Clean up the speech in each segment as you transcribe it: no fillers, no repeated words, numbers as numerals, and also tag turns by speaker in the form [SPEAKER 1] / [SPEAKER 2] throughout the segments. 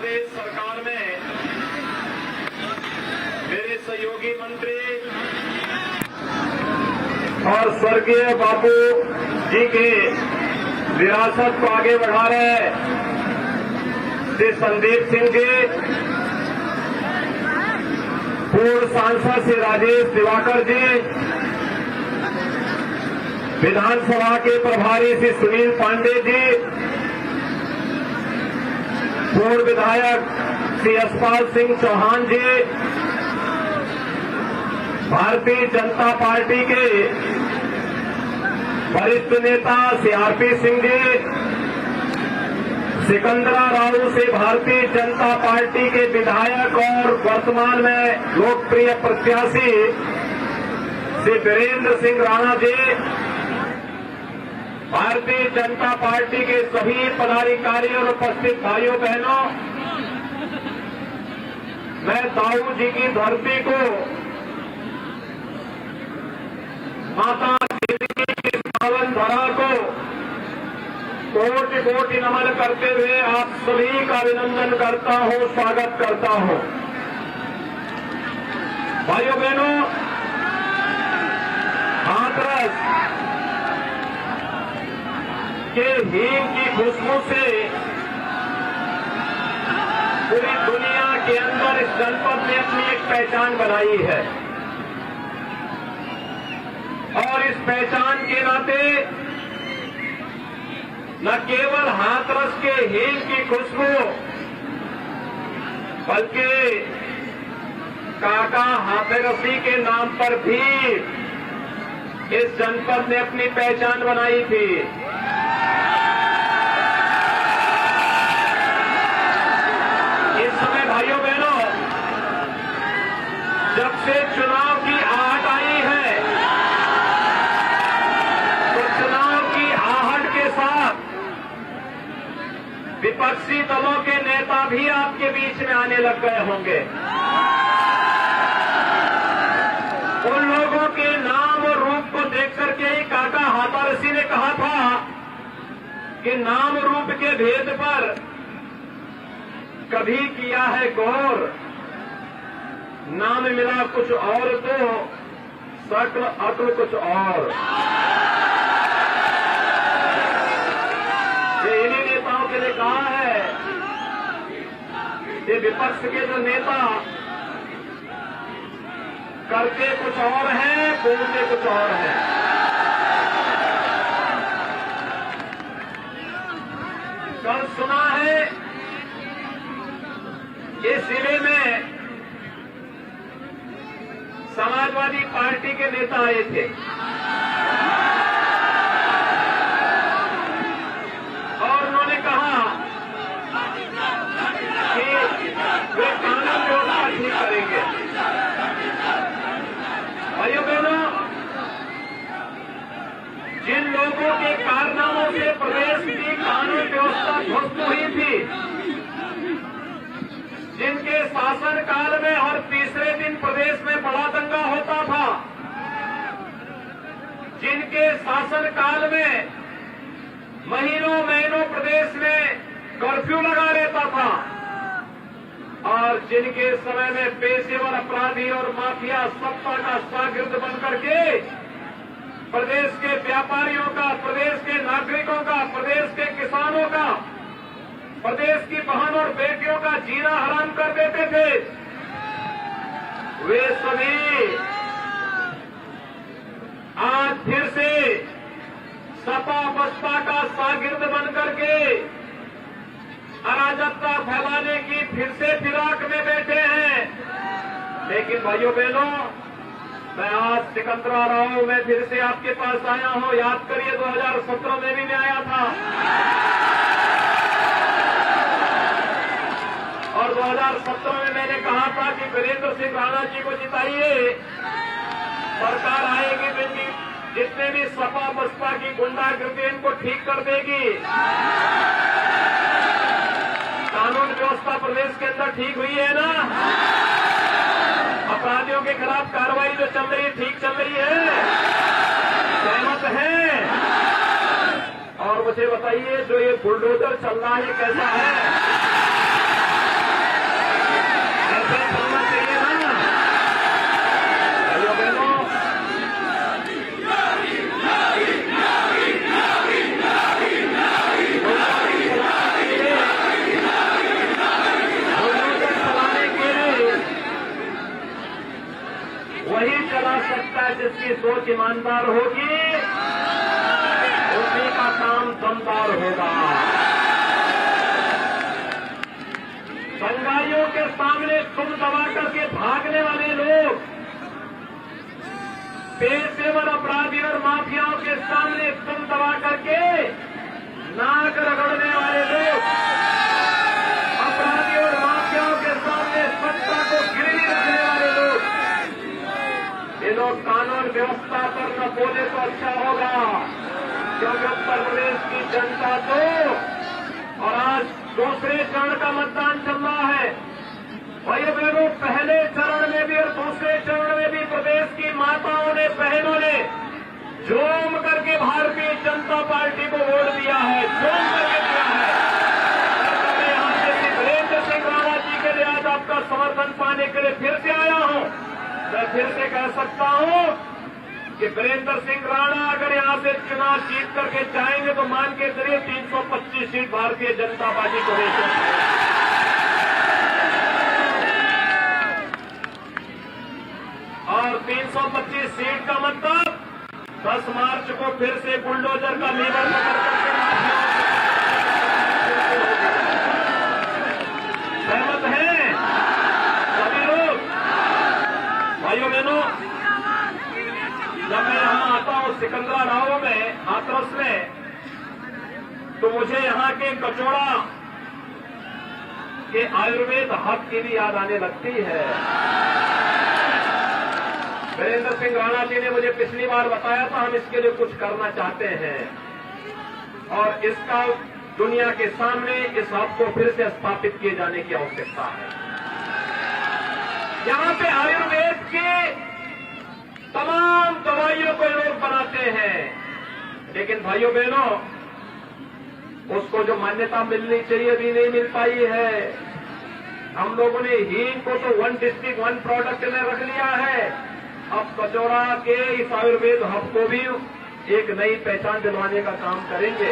[SPEAKER 1] प्रदेश सरकार में मेरे सहयोगी मंत्री और स्वर्गीय बापू जी के विरासत को आगे बढ़ा रहे श्री संदीप सिंह जी, पूर्व सांसद श्री राजेश दिवाकर जी, विधानसभा के प्रभारी श्री सुनील पांडे जी, पूर्व विधायक श्री यशपाल सिंह चौहान जी, भारतीय जनता पार्टी के वरिष्ठ नेता श्री आरपी सिंह जी, सिकंदरा राव से भारतीय जनता पार्टी के विधायक और वर्तमान में लोकप्रिय प्रत्याशी श्री वीरेंद्र सिंह राणा जी, भारतीय जनता पार्टी के सभी पदाधिकारी और उपस्थित भाइयों बहनों, मैं दाऊ जी की धरती को माता देवी की पावन धरा को कोटि कोटि नमन करते हुए आप सभी का अभिनंदन करता हूं, स्वागत करता हूं। भाइयों बहनों, हाथरस के हींग की खुशबू से पूरी दुनिया के अंदर इस जनपद ने अपनी एक पहचान बनाई है और इस पहचान के नाते न केवल हाथरस के हींग की खुशबू बल्कि काका हाथरसी के नाम पर भी इस जनपद ने अपनी पहचान बनाई थी। इस समय भाइयों बहनों, जब से चुनाव की आहट आई है तो चुनाव की आहट के साथ विपक्षी दलों के नेता भी आपके बीच में आने लग गए होंगे। उन लोगों के नाम और रूप को देख करके ही काका हाथरसी ने कहा था कि नाम रूप के भेद पर कभी किया है गौर, नाम मिला कुछ और तो शक्ल अक्ल कुछ और। ये इन्हीं नेताओं के लिए कहा है, ये विपक्ष के जो नेता करते कुछ और हैं, बोलते कुछ और हैं। कल सुना है इस जिले में समाजवादी पार्टी के नेता आए थे और उन्होंने कहा कि वे कानून व्यवस्था ठीक करेंगे। भाइयों बहनों, जिन लोगों के कारनामों से प्रदेश की कानून व्यवस्था ध्वस्त हुई थी, जिनके शासन काल में हर तीसरे दिन प्रदेश में बड़ा दंगा होता था, जिनके शासन काल में महीनों महीनों प्रदेश में कर्फ्यू लगा रहता था और जिनके समय में पेशेवर अपराधी और माफिया सत्ता का शागिर्द बनकर के प्रदेश के व्यापारियों का, प्रदेश के नागरिकों का, प्रदेश के किसानों का, प्रदेश की बहन और बेटियों का जीना हराम कर देते थे, वे सभी आज फिर से सपा बसपा का शागिर्द बनकर के अराजकता फैलाने की फिर से फिराक में बैठे हैं। लेकिन भाइयों बहनों, मैं आज सिकंदरा राव में फिर से आपके पास आया हूं। याद करिए 2017 में भी मैं आया था और 2017 में मैंने कहा था कि वीरेंद्र सिंह राणा जी को जिताइए, सरकार आएगी, जितने भी सपा बसपा की गुंडागर्दी इनको ठीक कर देगी, कानून व्यवस्था प्रदेश के अंदर ठीक हुई है ना, अपराधियों के खिलाफ कार्रवाई जो चल रही है ठीक चल रही है, सहमत है? और मुझे बताइए जो ये बुलडोजर चल रहा है कैसा है? है जिसकी सोच ईमानदार होगी उसी का काम दमदार होगा। दंगाइयों के सामने तुम दबा करके भागने वाले लोग, पेशेवर अपराधी और माफियाओं के सामने तुम दबा करके नाक रगड़ने वाले लोग, अपराधी और माफियाओं के सामने सत्ता को गिरवी रखने वाले लोग, ये लोग कानून व्यवस्था पर न बोले तो अच्छा होगा, क्योंकि उत्तर प्रदेश की जनता तो, और आज दूसरे चरण का मतदान चल रहा है भाइयों बहनों, पहले चरण में भी और दूसरे चरण में भी प्रदेश की माताओं ने, बहनों ने झूम करके भारतीय जनता पार्टी को वोट दिया है, झूम करके दिया है। मैं यहां से श्री वीरेंद्र सिंह राणा जी के लिए आज आपका समर्थन पाने के लिए फिर से आया हूं। मैं फिर से कह सकता हूं कि वीरेंद्र सिंह राणा अगर यहां से चुनाव जीत करके जाएंगे तो मान के चलिए 325 सीट भारतीय जनता पार्टी को दे सकते हैं। और 325 सीट का मतलब 10 मार्च को फिर से बुलडोजर का लीवर पकड़ करके सहमत हैं सभी लोग? भाइयों बहनों, जब मैं यहां आता हूं सिकंदरा राव में, हाथरस में, तो मुझे यहां के कचौड़ा के आयुर्वेद हब की भी याद आने लगती है। वीरेंद्र सिंह राणा जी ने मुझे पिछली बार बताया था हम इसके लिए कुछ करना चाहते हैं और इसका दुनिया के सामने इस हब को फिर से स्थापित किए जाने की आवश्यकता है। यहां पे आयुर्वेद के तमाम दवाइयों को लोग बनाते हैं, लेकिन भाइयों बहनों उसको जो मान्यता मिलनी चाहिए अभी नहीं मिल पाई है। हम लोगों ने हींग को तो 1 डिस्ट्रिक्ट 1 प्रोडक्ट में रख लिया है, अब कचौड़ा के इस आयुर्वेद हब को भी एक नई पहचान दिलवाने का काम करेंगे।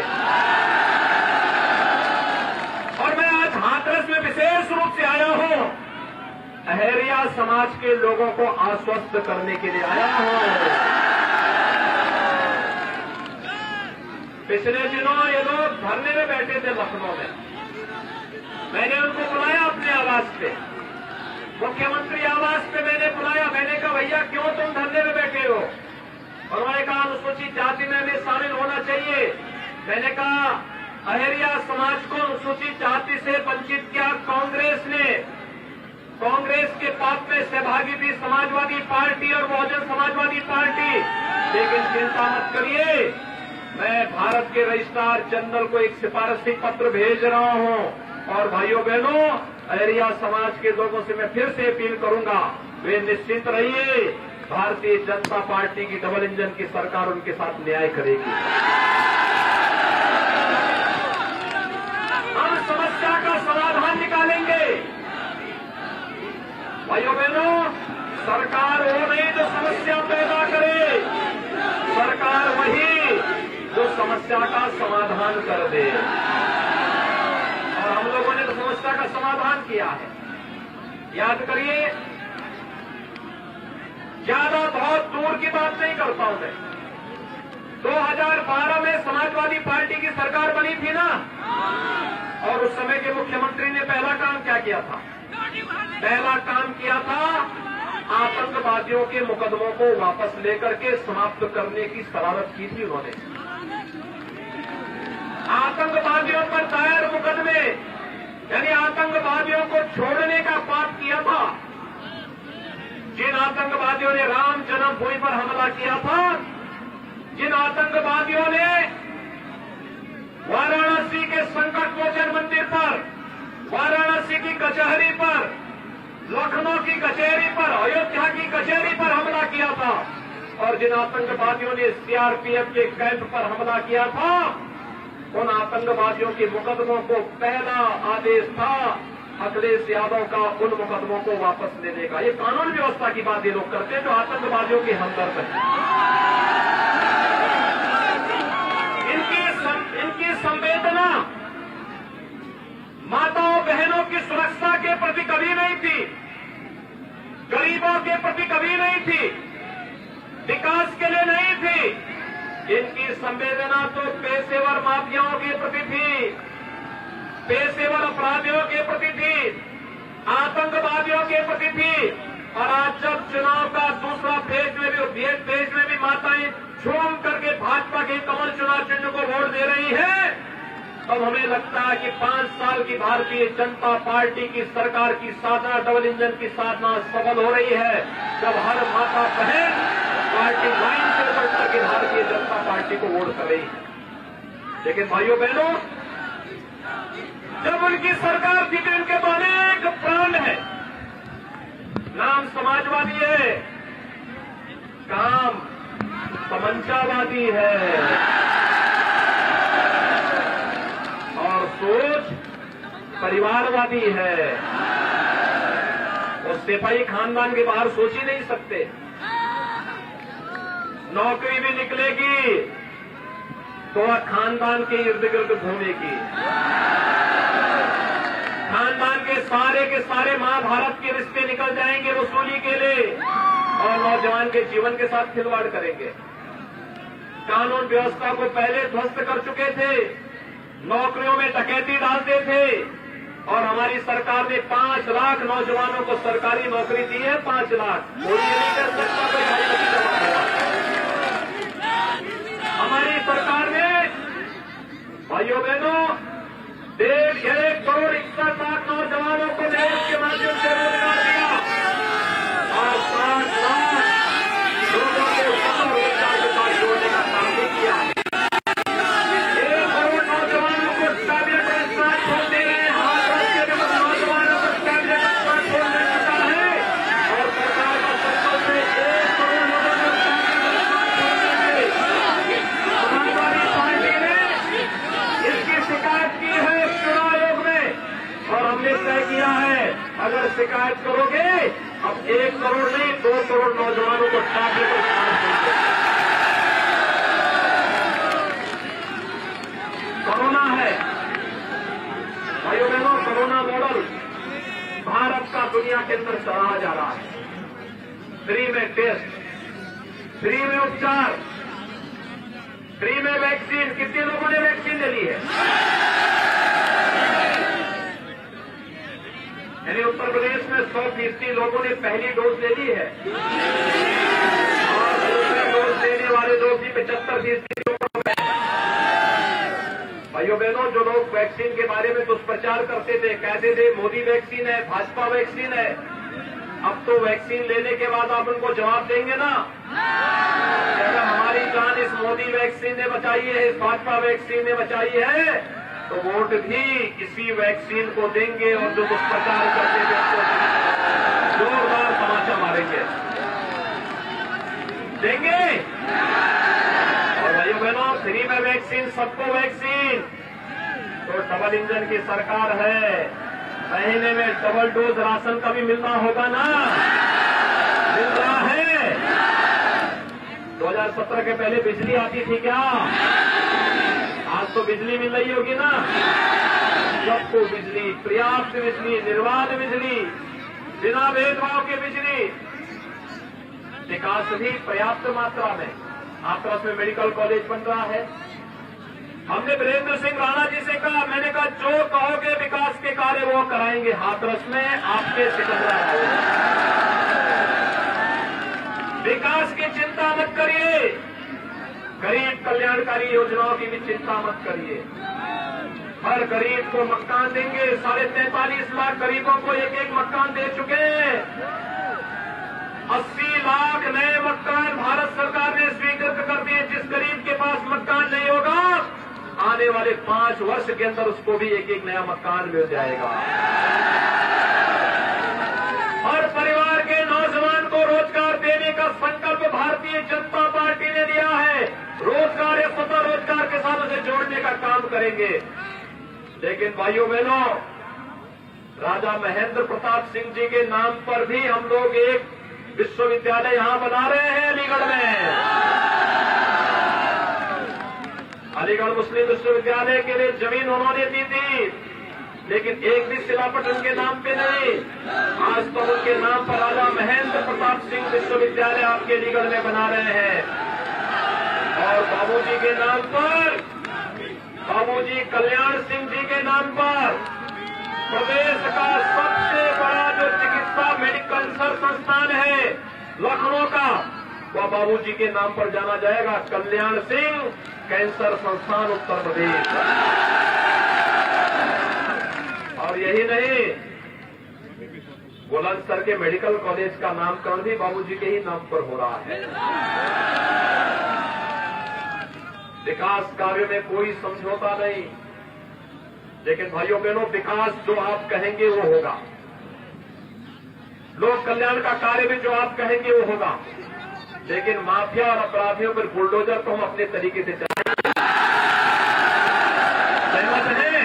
[SPEAKER 1] और मैं आज हाथरस में विशेष रूप से आया हूं, अहरिया समाज के लोगों को आश्वस्त करने के लिए आया हूं। पिछले दिनों ये लोग धरने में बैठे थे लखनऊ में, मैंने उनको बुलाया अपने आवास पे, मुख्यमंत्री आवास पे मैंने बुलाया। मैंने कहा भैया क्यों तुम धरने में बैठे हो? और उन्होंने कहा अनुसूचित जाति में हमें शामिल होना चाहिए। मैंने कहा अहरिया समाज को अनुसूचित जाति से वंचित किया कांग्रेस ने, कांग्रेस के पाप में सहभागी थी समाजवादी पार्टी और बहुजन समाजवादी पार्टी, लेकिन चिंता मत करिए, मैं भारत के रजिस्ट्रार जनरल को एक सिफारिशी पत्र भेज रहा हूं। और भाइयों बहनों, अहरिया समाज के लोगों से मैं फिर से अपील करूंगा, वे निश्चिंत रहिए, भारतीय जनता पार्टी की डबल इंजन की सरकार उनके साथ न्याय करेगी। हम समस्या का समाधान निकालेंगे। भाइयों बहनों, सरकार वो नहीं जो समस्या पैदा करे, सरकार वही जो समस्या का समाधान कर दे। और हम लोगों ने तो समस्या का समाधान किया है। याद करिए, ज्यादा बहुत दूर की बात नहीं करता हूं मैं, 2012 में समाजवादी पार्टी की सरकार बनी थी ना, और उस समय के मुख्यमंत्री ने पहला काम क्या किया था? पहला काम किया था आतंकवादियों के मुकदमों को वापस लेकर के समाप्त करने की शरारत की थी उन्होंने। आतंकवादियों पर दायर मुकदमे, यानी आतंकवादियों को छोड़ने का पाप किया था। जिन आतंकवादियों ने राम जन्मभूमि पर हमला किया था, जिन आतंकवादियों ने वाराणसी के संकट मोचन मंदिर पर, वाराणसी की कचहरी पर, लखनऊ की कचहरी पर, अयोध्या की कचहरी पर हमला किया था, और जिन आतंकवादियों ने सीआरपीएफ के कैंप पर हमला किया था, उन आतंकवादियों के मुकदमों को पहला आदेश था अखिलेश यादव का उन मुकदमों को वापस लेने का। ये कानून व्यवस्था की बात ये लोग करते हैं जो आतंकवादियों के हमदर्द हैं। इनकी संवेदना माताओं बहनों की सुरक्षा के प्रति कभी नहीं थी, गरीबों के प्रति कभी नहीं थी। विकास के लिए नहीं थी। इनकी संवेदना तो पेशेवर माफियाओं के प्रति थी, पेशेवर अपराधियों के प्रति थी, आतंकवादियों के प्रति थी। और आज जब चुनाव का दूसरा फेज में भी माताएं झूम करके भाजपा के कमल चुनाव चिन्ह को वोट दे रही है, तब हमें लगता है कि 5 साल की भारतीय जनता पार्टी की सरकार की साधना, डबल इंजन की साधना सफल हो रही है। जब हर माता बहन पार्टी लाइन से बढ़ करके भारतीय जनता पार्टी को वोट कर रही है। लेकिन भाइयों बहनों, जब उनकी सरकार थी तो उनके तो अनेक प्राण है। नाम समाजवादी है, काम तमंचावादी है और सोच परिवारवादी है। वो सिपाही खानदान के बाहर सोच ही नहीं सकते। नौकरी भी निकलेगी तो वह खानदान के इर्द गिर्द घूमेगी। खानदान के सारे महाभारत के रिश्ते निकल जाएंगे वसूली के लिए और नौजवान के जीवन के साथ खिलवाड़ करेंगे। कानून व्यवस्था को पहले ध्वस्त कर चुके थे, नौकरियों में डकैती डालते थे और हमारी सरकार ने 5 लाख नौजवानों को सरकारी नौकरी दी है। 5 लाख कोई नहीं कर सकता, कोई भाई नहीं जमा। हमारी सरकार ने भाइयों बहनों 1.5 करोड़ 61 लाख नौजवानों को देश के माध्यम से रोजगार दिया और 60 लाख लोगों को रोजगार के साथ जोड़ने का काम भी किया। 1 करोड़ नौजवानों को कैबिनेट में स्थान छोड़ने हैं, हाथरस के नौजवानों को कैबिनेट में स्थान छोड़ने का है और सरकार का संकल्प है 1 करोड़ लोगों को कैबिनेट में स्थान छोड़ने के। समाजवादी पार्टी ने इसकी शिकायत की है चुनाव आयोग में और हमने तय किया है अगर शिकायत करोगे अब 1 करोड़ नहीं 2 करोड़ नौजवानों को कैबिनेट में स्थान देंगे। कोरोना है भाइयों बहनों, कोरोना मॉडल भारत का दुनिया के अंदर सराहा जा रहा है। फ्री में टेस्ट, फ्री में उपचार, फ्री में वैक्सीन। कितने लोगों ने वैक्सीन ले ली है? यानी उत्तर प्रदेश में 100% लोगों ने पहली डोज ले ली है और दूसरी डोज लेने वाले लोग भी 75% लोग हैं। भाइयों बहनों, जो लोग वैक्सीन के बारे में दुष्प्रचार करते थे, कहते थे मोदी वैक्सीन है, भाजपा वैक्सीन है, अब तो वैक्सीन लेने के बाद आप उनको जवाब देंगे ना अगर हमारी जान इस मोदी वैक्सीन ने बचाई है, इस भाजपा वैक्सीन ने बचाई है, तो वोट भी इसी वैक्सीन को देंगे और जो दुष्प्रचार करते थे उसको जोरदार तमाचा मारेंगे, देंगे। और भाइयों बहनों, फ्री में वैक्सीन, सबको वैक्सीन। तो डबल इंजन की सरकार है, महीने में डबल डोज राशन का भी मिलना होगा ना, मिल रहा है। 2017 के पहले बिजली आती थी क्या? आज तो बिजली मिल रही होगी ना, सबको बिजली, पर्याप्त बिजली, निर्बाध बिजली, बिना भेदभाव की बिजली। विकास भी पर्याप्त मात्रा में, हाथरस में मेडिकल कॉलेज बन रहा है। हमने वीरेंद्र सिंह राणा जी से कहा, मैंने कहा जो कहोगे विकास के कार्य वो कराएंगे हाथरस में, आपके सिकंदरा। विकास की चिंता मत करिए, गरीब कल्याणकारी योजनाओं की भी चिंता मत करिए। हर गरीब को मकान देंगे, 43.5 लाख गरीबों को एक मकान दे चुके हैं। 80 लाख नए मकान भारत सरकार ने स्वीकृत कर दिए। जिस गरीब के पास मकान नहीं होगा, आने वाले 5 वर्ष के अंदर उसको भी एक नया मकान मिल जाएगा। हर परिवार के नौजवान को रोजगार देने का संकल्प भारतीय जनता पार्टी ने लिया है। रोजगार या स्वतः रोजगार के साथ उसे जोड़ने का काम करेंगे। लेकिन भाइयों बहनों, राजा महेंद्र प्रताप सिंह जी के नाम पर भी हम लोग एक विश्वविद्यालय यहां बना रहे हैं अलीगढ़ में। अलीगढ़ मुस्लिम विश्वविद्यालय के लिए जमीन उन्होंने दी थी, लेकिन एक भी शिलापट उनके नाम पे नहीं। आज तो उनके नाम पर राजा महेंद्र प्रताप सिंह विश्वविद्यालय आपके अलीगढ़ में बना रहे हैं और बाबूजी के नाम पर, बाबूजी कल्याण सिंह जी के नाम पर प्रदेश का सबसे बड़ा जो चिकित्सा मेडिकल रिसर्च संस्थान है लखनऊ का, वह बाबूजी के नाम पर जाना जाएगा, कल्याण सिंह कैंसर संस्थान उत्तर प्रदेश। और यही नहीं, बुलंदशहर के मेडिकल कॉलेज का नामकरण भी बाबूजी के ही नाम पर हो रहा है। विकास कार्य में कोई समझौता नहीं, लेकिन भाइयों बहनों विकास जो आप कहेंगे वो होगा, लोक कल्याण का कार्य भी जो आप कहेंगे वो होगा, लेकिन माफिया और अपराधियों पर बुलडोजर तो हम अपने तरीके से चलाएंगे। सहमत हैं?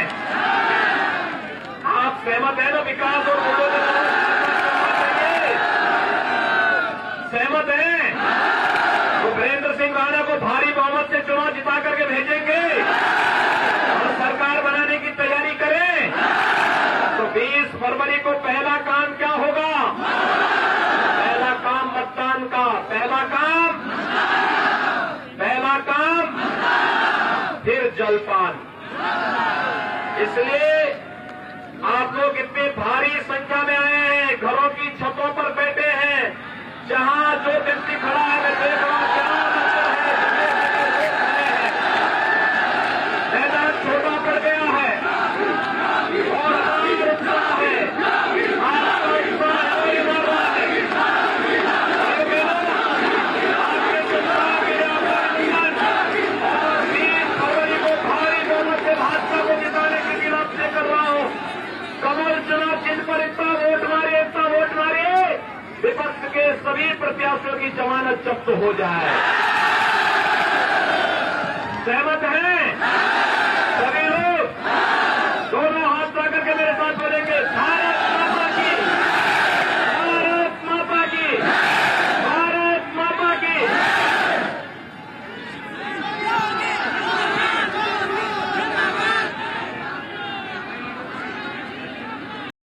[SPEAKER 1] आप सहमत हैं ना? विकास और बुलडोजर सहमत हैं? तो वीरेंद्र सिंह राणा को भारी बहुमत से चुनाव जिता करके भेजेंगे और सरकार बनाने की तैयारी करें। तो 20 फरवरी को पहला काम क्या होगा? पहला काम मतदान का, पहला काम फिर जलपान। इसलिए आप लोग इतनी भारी संख्या में आए हैं, घरों की छतों पर बैठे हैं, जहां जो व्यक्ति खड़ा है मैं देख रहा हूं क्या मैदान छोटा पड़ गया है और विपक्ष के सभी प्रत्याशियों की जमानत जब्त हो जाए। सहमत हैं?